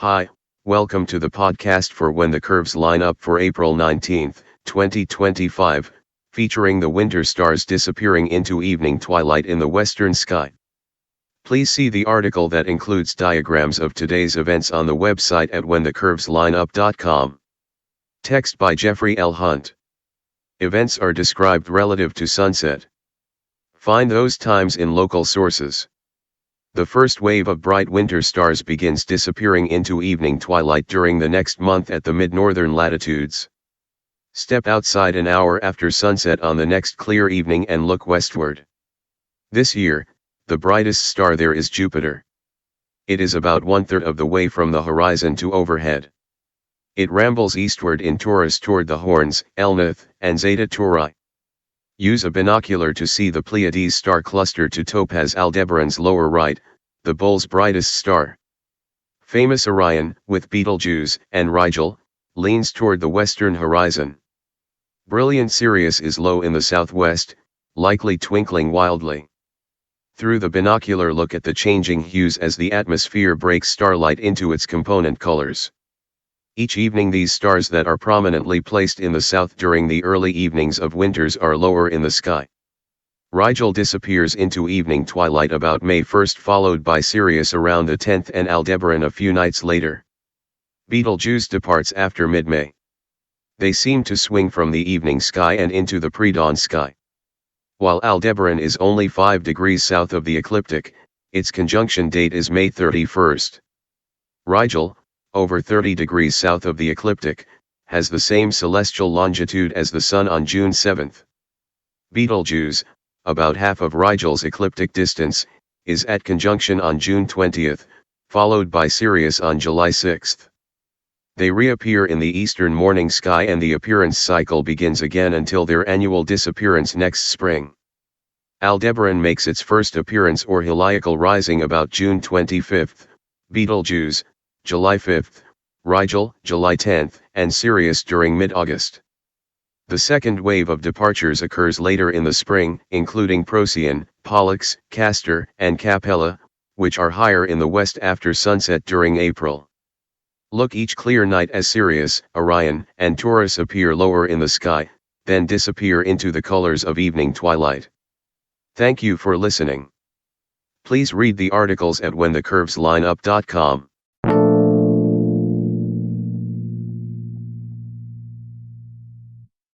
Hi, welcome to the podcast for When the Curves Line Up for April 19, 2025, featuring the winter stars disappearing into evening twilight in the western sky. Please see the article that includes diagrams of today's events on the website at whenthecurveslineup.com. Text by Jeffrey L. Hunt. Events are described relative to sunset. Find those times in local sources. The first wave of bright winter stars begins disappearing into evening twilight during the next month at the mid-northern latitudes. Step outside an hour after sunset on the next clear evening and look westward. This year, the brightest star there is Jupiter. It is about one-third of the way from the horizon to overhead. It rambles eastward in Taurus toward the Horns, Elnath, and Zeta Tauri. Use a binocular to see the Pleiades star cluster to Topaz Aldebaran's lower right, the Bull's brightest star. Famous Orion, with Betelgeuse and Rigel, leans toward the western horizon. Brilliant Sirius is low in the southwest, likely twinkling wildly. Through the binocular, look at the changing hues as the atmosphere breaks starlight into its component colors. Each evening these stars that are prominently placed in the south during the early evenings of winters are lower in the sky. Rigel disappears into evening twilight about May 1, followed by Sirius around the 10th and Aldebaran a few nights later. Betelgeuse departs after mid-May. They seem to swing from the evening sky and into the pre-dawn sky. While Aldebaran is only 5 degrees south of the ecliptic, its conjunction date is May 31. Rigel, over 30 degrees south of the ecliptic, has the same celestial longitude as the Sun on June 7. Betelgeuse, about half of Rigel's ecliptic distance, is at conjunction on June 20, followed by Sirius on July 6. They reappear in the eastern morning sky and the appearance cycle begins again until their annual disappearance next spring. Aldebaran makes its first appearance or heliacal rising about June 25, Betelgeuse, July 5, Rigel, July 10, and Sirius during mid-August. The second wave of departures occurs later in the spring, including Procyon, Pollux, Castor, and Capella, which are higher in the west after sunset during April. Look each clear night as Sirius, Orion, and Taurus appear lower in the sky, then disappear into the colors of evening twilight. Thank you for listening. Please read the articles at whenthecurveslineup.com.